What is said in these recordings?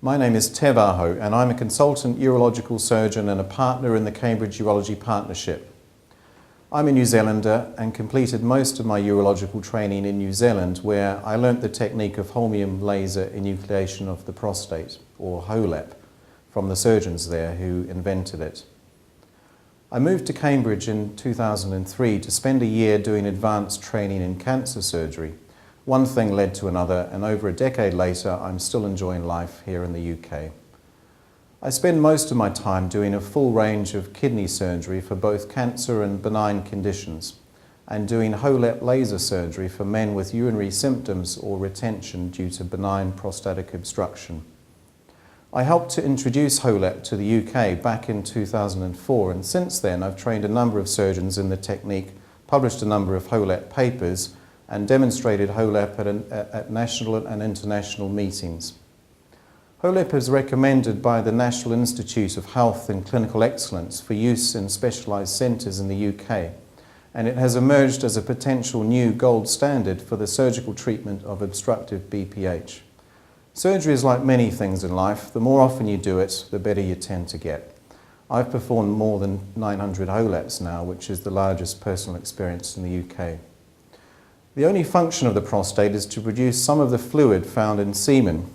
My name is Tev Aho and I'm a consultant urological surgeon and a partner in the Cambridge Urology Partnership. I'm a New Zealander and completed most of my urological training in New Zealand, where I learnt the technique of holmium laser enucleation of the prostate, or HoLEP, from the surgeons there who invented it. I moved to Cambridge in 2003 to spend a year doing advanced training in cancer surgery. One thing led to another, and over a decade later I'm still enjoying life here in the UK. I spend most of my time doing a full range of kidney surgery for both cancer and benign conditions, and doing HoLEP laser surgery for men with urinary symptoms or retention due to benign prostatic obstruction. I helped to introduce HoLEP to the UK back in 2004, and since then I've trained a number of surgeons in the technique, published a number of HoLEP papers, and demonstrated HoLEP at national and international meetings. HoLEP is recommended by the National Institute of Health and Clinical Excellence for use in specialised centres in the UK, and it has emerged as a potential new gold standard for the surgical treatment of obstructive BPH. Surgery is like many things in life. The more often you do it, the better you tend to get. I've performed more than 900 HoLEPs now, which is the largest personal experience in the UK. The only function of the prostate is to produce some of the fluid found in semen.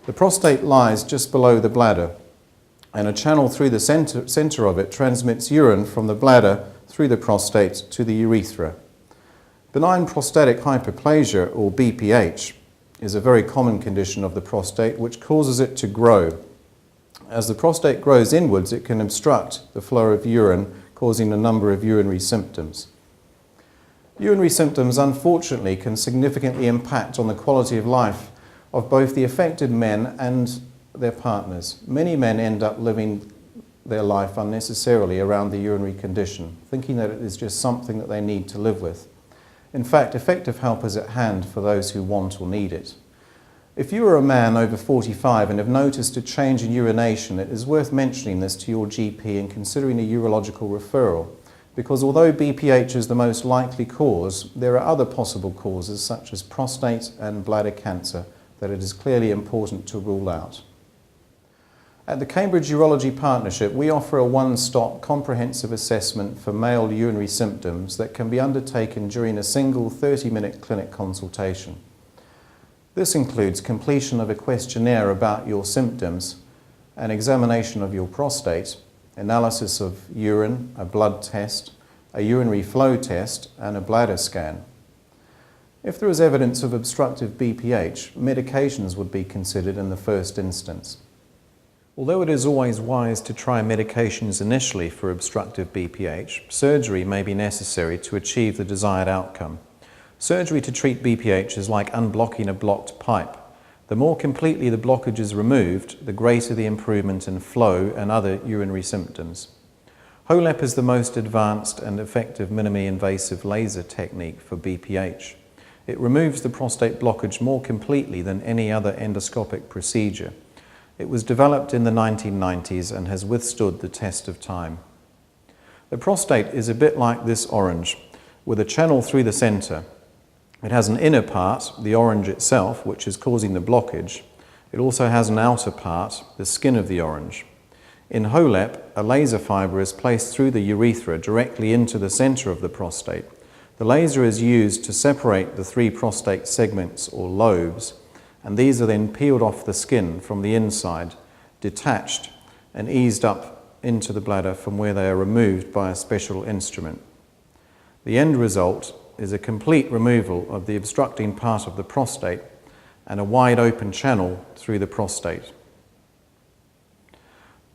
The prostate lies just below the bladder, and a channel through the centre of it transmits urine from the bladder through the prostate to the urethra. Benign prostatic hyperplasia, or BPH, is a very common condition of the prostate which causes it to grow. As the prostate grows inwards, it can obstruct the flow of urine, causing a number of urinary symptoms. Urinary symptoms, unfortunately, can significantly impact on the quality of life of both the affected men and their partners. Many men end up living their life unnecessarily around the urinary condition, thinking that it is just something that they need to live with. In fact, effective help is at hand for those who want or need it. If you are a man over 45 and have noticed a change in urination, it is worth mentioning this to your GP and considering a urological referral, because although BPH is the most likely cause, there are other possible causes such as prostate and bladder cancer that it is clearly important to rule out. At the Cambridge Urology Partnership, we offer a one-stop comprehensive assessment for male urinary symptoms that can be undertaken during a single 30-minute clinic consultation. This includes completion of a questionnaire about your symptoms, an examination of your prostate, analysis of urine, a blood test, a urinary flow test, and a bladder scan. If there is evidence of obstructive BPH, medications would be considered in the first instance. Although it is always wise to try medications initially for obstructive BPH, surgery may be necessary to achieve the desired outcome. Surgery to treat BPH is like unblocking a blocked pipe. The more completely the blockage is removed, the greater the improvement in flow and other urinary symptoms. HoLEP is the most advanced and effective minimally invasive laser technique for BPH. It removes the prostate blockage more completely than any other endoscopic procedure. It was developed in the 1990s and has withstood the test of time. The prostate is a bit like this orange, with a channel through the centre. It has an inner part, the orange itself, which is causing the blockage. It also has an outer part, the skin of the orange. In HoLEP, a laser fibre is placed through the urethra directly into the centre of the prostate. The laser is used to separate the three prostate segments or lobes, and these are then peeled off the skin from the inside, detached, and eased up into the bladder, from where they are removed by a special instrument. The end result is a complete removal of the obstructing part of the prostate and a wide open channel through the prostate.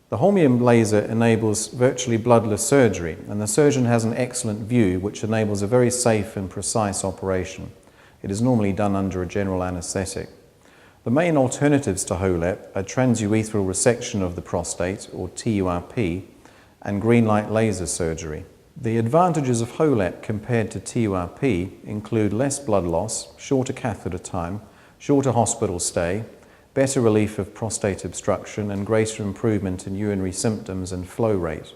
The holmium laser enables virtually bloodless surgery, and the surgeon has an excellent view which enables a very safe and precise operation. It is normally done under a general anaesthetic. The main alternatives to HoLEP are transurethral resection of the prostate, or TURP, and green light laser surgery. The advantages of HoLEP compared to TURP include less blood loss, shorter catheter time, shorter hospital stay, better relief of prostate obstruction, and greater improvement in urinary symptoms and flow rate.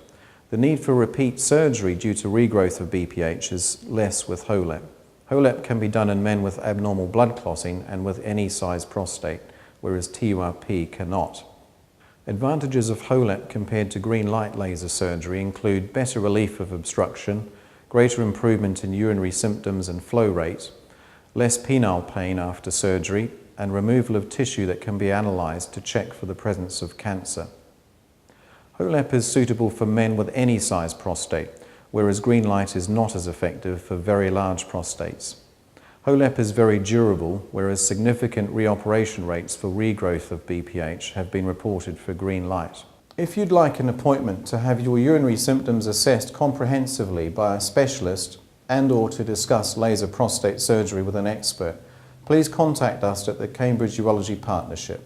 The need for repeat surgery due to regrowth of BPH is less with HoLEP. HoLEP can be done in men with abnormal blood clotting and with any size prostate. whereas TURP cannot. Advantages of HoLEP compared to green light laser surgery include better relief of obstruction, greater improvement in urinary symptoms and flow rate, less penile pain after surgery, and removal of tissue that can be analysed to check for the presence of cancer. HoLEP is suitable for men with any size prostate, whereas green light is not as effective for very large prostates. HoLEP is very durable, whereas significant reoperation rates for regrowth of BPH have been reported for green light. If you'd like an appointment to have your urinary symptoms assessed comprehensively by a specialist and/or to discuss laser prostate surgery with an expert, please contact us at the Cambridge Urology Partnership.